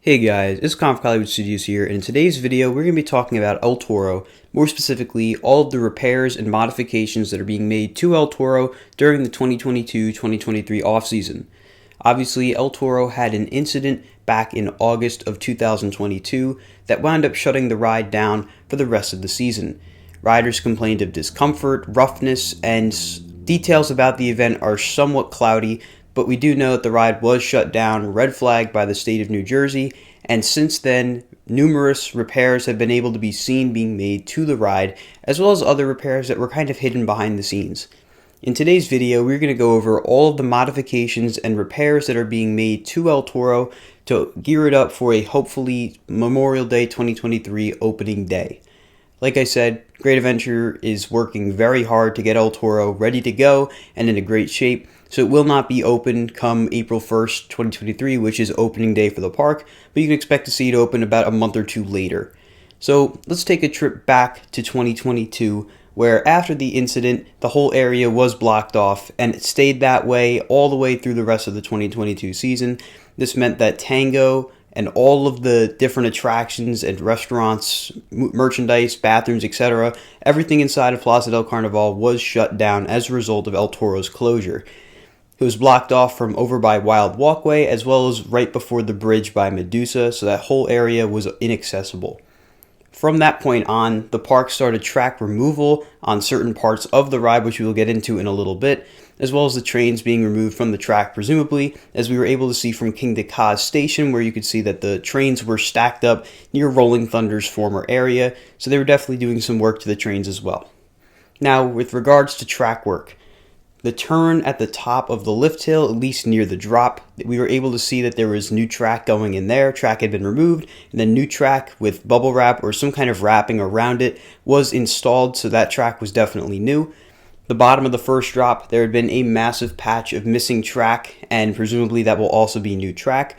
Hey guys, it's Conf Hollywood Studios here, and in today's video we're going to be talking about El Toro, more specifically all of the repairs and modifications that are being made to El Toro during the 2022-2023 off-season. Obviously, El Toro had an incident back in August of 2022 that wound up shutting the ride down for the rest of the season. Riders complained of discomfort, roughness, and details about the event are somewhat cloudy, but we do know that the ride was shut down, red flagged by the state of New Jersey, and since then, numerous repairs have been able to be seen being made to the ride, as well as other repairs that were kind of hidden behind the scenes. In today's video, we're going to go over all of the modifications and repairs that are being made to El Toro to gear it up for a hopefully Memorial Day 2023 opening day. Like I said, Great Adventure is working very hard to get El Toro ready to go and in a great shape, so it will not be open come April 1st, 2023, which is opening day for the park, but you can expect to see it open about a month or two later. So let's take a trip back to 2022, where after the incident, the whole area was blocked off, and it stayed that way all the way through the rest of the 2022 season. This meant that Tango and all of the different attractions and restaurants, merchandise, bathrooms, etc., everything inside of Plaza del Carnaval was shut down as a result of El Toro's closure. It was blocked off from over by Wild Walkway as well as right before the bridge by Medusa, so that whole area was inaccessible. From that point on, the park started track removal on certain parts of the ride, which we will get into in a little bit, as well as the trains being removed from the track presumably, as we were able to see from King Decaz's station, where you could see that the trains were stacked up near Rolling Thunder's former area, so they were definitely doing some work to the trains as well. Now, with regards to track work, the turn at the top of the lift hill, at least near the drop, we were able to see that there was new track going in there. Track had been removed, and then new track with bubble wrap or some kind of wrapping around it was installed, so that track was definitely new. The bottom of the first drop, there had been a massive patch of missing track, and presumably that will also be new track.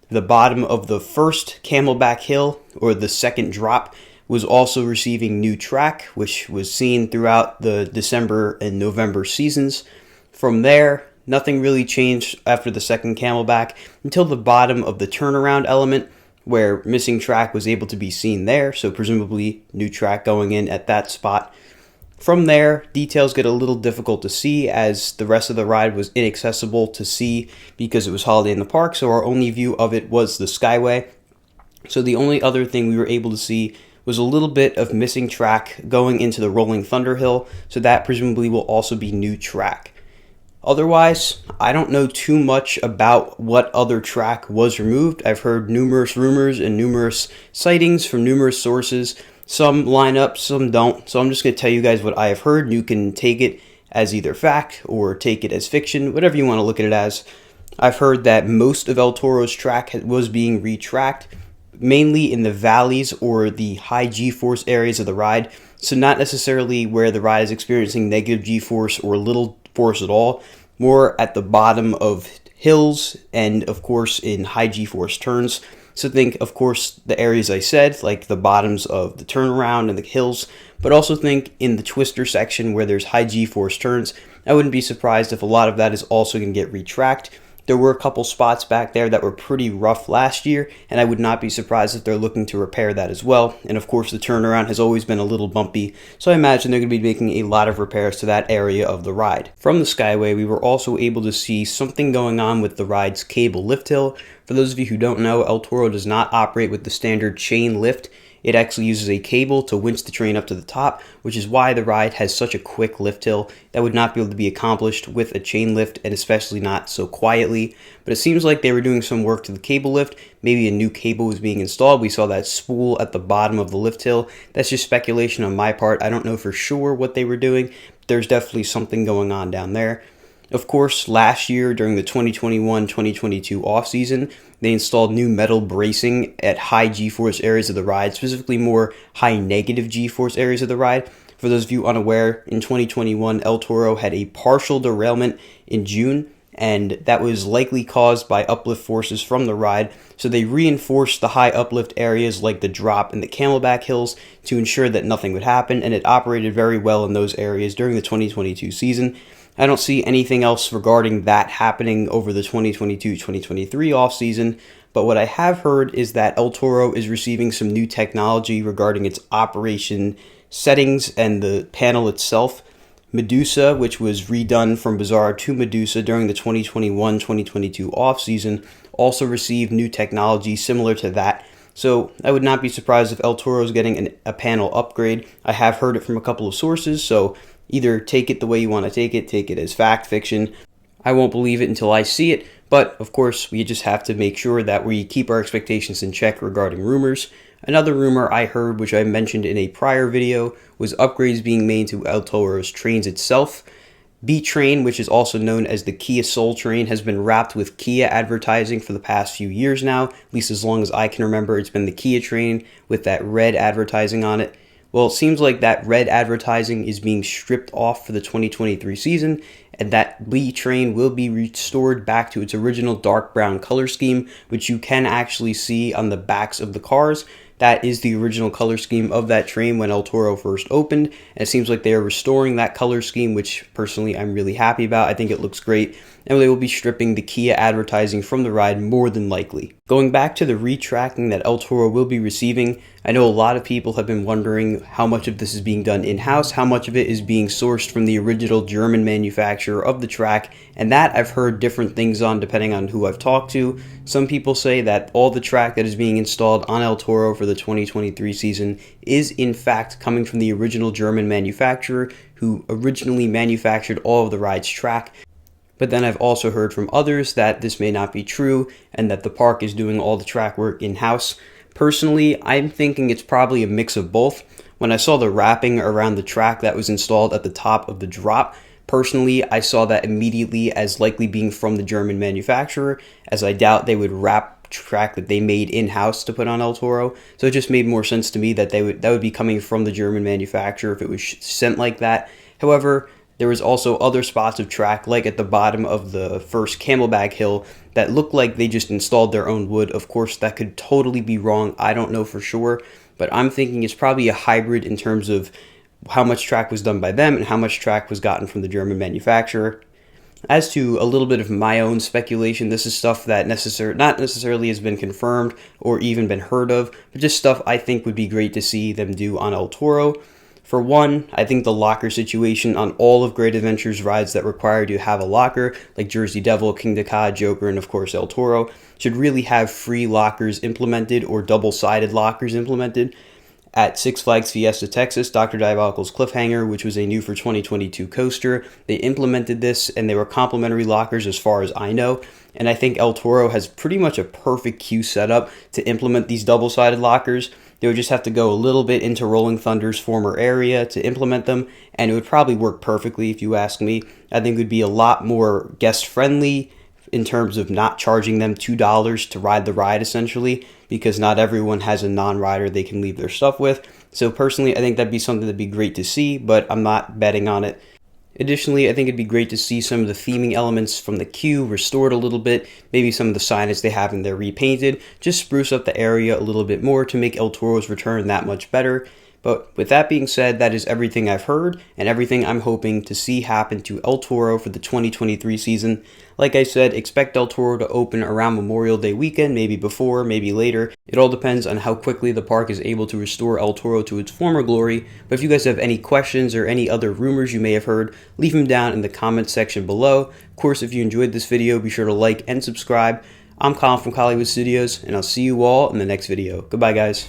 The bottom of the first Camelback Hill, or the second drop, was also receiving new track, which was seen throughout the December and November seasons. From there, nothing really changed after the second Camelback until the bottom of the turnaround element, where missing track was able to be seen there, so presumably new track going in at that spot. From there, details get a little difficult to see as the rest of the ride was inaccessible to see because it was holiday in the park, so our only view of it was the Skyway. So the only other thing we were able to see was a little bit of missing track going into the Rolling Thunder Hill, so that presumably will also be new track. Otherwise, I don't know too much about what other track was removed. I've heard numerous rumors and numerous sightings from numerous sources. Some line up, some don't, so I'm just going to tell you guys what I have heard. You can take it as either fact or take it as fiction, whatever you want to look at it as. I've heard that most of El Toro's track was being retracked, mainly in the valleys or the high G-force areas of the ride, so not necessarily where the ride is experiencing negative G-force or little force at all, more at the bottom of hills and of course in high G-force turns. So think, of course, the areas I said, like the bottoms of the turnaround and the hills, but also think in the twister section where there's high G-force turns. I wouldn't be surprised if a lot of that is also going to get retracked. There were a couple spots back there that were pretty rough last year, and I would not be surprised if they're looking to repair that as well. And of course, the turnaround has always been a little bumpy, so I imagine they're going to be making a lot of repairs to that area of the ride. From the Skyway, we were also able to see something going on with the ride's cable lift hill. For those of you who don't know, El Toro does not operate with the standard chain lift. It actually uses a cable to winch the train up to the top, which is why the ride has such a quick lift hill that would not be able to be accomplished with a chain lift, and especially not so quietly. But it seems like they were doing some work to the cable lift. Maybe a new cable was being installed. We saw that spool at the bottom of the lift hill. That's just speculation on my part. I don't know for sure what they were doing, but there's definitely something going on down there. Of course, last year during the 2021-2022 off-season, they installed new metal bracing at high G-force areas of the ride, specifically more high negative G-force areas of the ride. For those of you unaware, in 2021, El Toro had a partial derailment in June, and that was likely caused by uplift forces from the ride, so they reinforced the high uplift areas like the drop and the Camelback Hills to ensure that nothing would happen, and it operated very well in those areas during the 2022 season. I don't see anything else regarding that happening over the 2022-2023 offseason, but what I have heard is that El Toro is receiving some new technology regarding its operation settings and the panel itself. Medusa, which was redone from Bizarro to Medusa during the 2021-2022 offseason, also received new technology similar to that. So I would not be surprised if El Toro is getting a panel upgrade. I have heard it from a couple of sources, so either take it the way you want to take it as fact, fiction. I won't believe it until I see it, but of course we just have to make sure that we keep our expectations in check regarding rumors. Another rumor I heard, which I mentioned in a prior video, was upgrades being made to El Toro's trains itself. B-Train, which is also known as the Kia Soul Train, has been wrapped with Kia advertising for the past few years now, at least as long as I can remember. It's been the Kia train with that red advertising on it. Well, it seems like that red advertising is being stripped off for the 2023 season, and that B-Train will be restored back to its original dark brown color scheme, which you can actually see on the backs of the cars. That is the original color scheme of that train when El Toro first opened, and it seems like they are restoring that color scheme, which personally I'm really happy about. I think it looks great, and they will be stripping the Kia advertising from the ride more than likely. Going back to the retracking that El Toro will be receiving, I know a lot of people have been wondering how much of this is being done in-house, how much of it is being sourced from the original German manufacturer of the track, and that I've heard different things on depending on who I've talked to. Some people say that all the track that is being installed on El Toro for the 2023 season is in fact coming from the original German manufacturer who originally manufactured all of the ride's track. But then I've also heard from others that this may not be true and that the park is doing all the track work in-house. Personally, I'm thinking it's probably a mix of both. When I saw the wrapping around the track that was installed at the top of the drop, personally, I saw that immediately as likely being from the German manufacturer, as I doubt they would wrap track that they made in-house to put on El Toro. So it just made more sense to me that that would be coming from the German manufacturer if it was sent like that. However, there was also other spots of track, like at the bottom of the first Camelback Hill, that looked like they just installed their own wood. Of course, that could totally be wrong. I don't know for sure, but I'm thinking it's probably a hybrid in terms of how much track was done by them and how much track was gotten from the German manufacturer. As to a little bit of my own speculation, this is stuff that not necessarily has been confirmed or even been heard of, but just stuff I think would be great to see them do on El Toro. For one, I think the locker situation on all of Great Adventures rides that require you to have a locker, like Jersey Devil, Kingda Ka, Joker, and of course El Toro, should really have free lockers implemented or double-sided lockers implemented. At Six Flags Fiesta Texas, Dr. Diabolical's Cliffhanger, which was a new for 2022 coaster, they implemented this and they were complimentary lockers as far as I know. And I think El Toro has pretty much a perfect queue setup to implement these double-sided lockers. They would just have to go a little bit into Rolling Thunder's former area to implement them, and it would probably work perfectly if you ask me. I think it would be a lot more guest-friendly in terms of not charging them $2 to ride the ride, essentially, because not everyone has a non-rider they can leave their stuff with. So personally, I think that'd be something that'd be great to see, but I'm not betting on it. Additionally, I think it'd be great to see some of the theming elements from the queue restored a little bit, maybe some of the signage they have in there repainted, just spruce up the area a little bit more to make El Toro's return that much better. But with that being said, that is everything I've heard and everything I'm hoping to see happen to El Toro for the 2023 season. Like I said, expect El Toro to open around Memorial Day weekend, maybe before, maybe later. It all depends on how quickly the park is able to restore El Toro to its former glory. But if you guys have any questions or any other rumors you may have heard, leave them down in the comments section below. Of course, if you enjoyed this video, be sure to like and subscribe. I'm Colin from Hollywood Studios, and I'll see you all in the next video. Goodbye, guys.